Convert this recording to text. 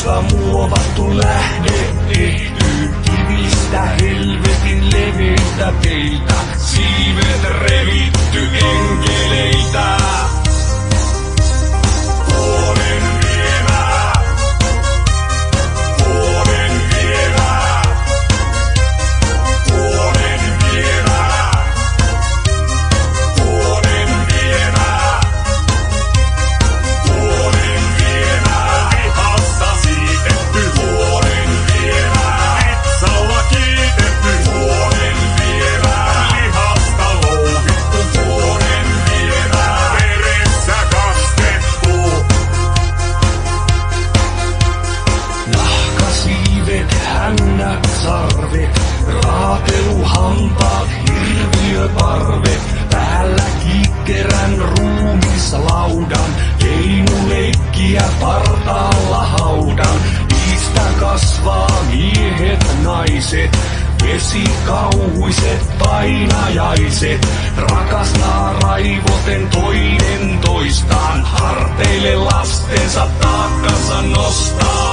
Koska muovattu lähde tehty kivistä, helvetin leveitä teitä, siivet revitty enkeleitä. Vuoden viemää, vuoden viemää, vuoden viemää, vuoden viemää, vuoden viemää. Lihassa siitetty, vuoden viemää. Vitsalla kiitetty, vuoden viemää. Lihasta louhittu, vuoden viemää. Veressä kastettu. Nahkasiivet, hännät, sarvet, raateluhampaat, hirviöparvet, päällä kikkerän ruumislaudan, keinuleikkiä partaalla haudan. Niistä kasvaa miehet, naiset, vesikauhuiset, painajaiset, rakastaa raivoten toinen toistaan, harteille lastensa taakkansa nostaa.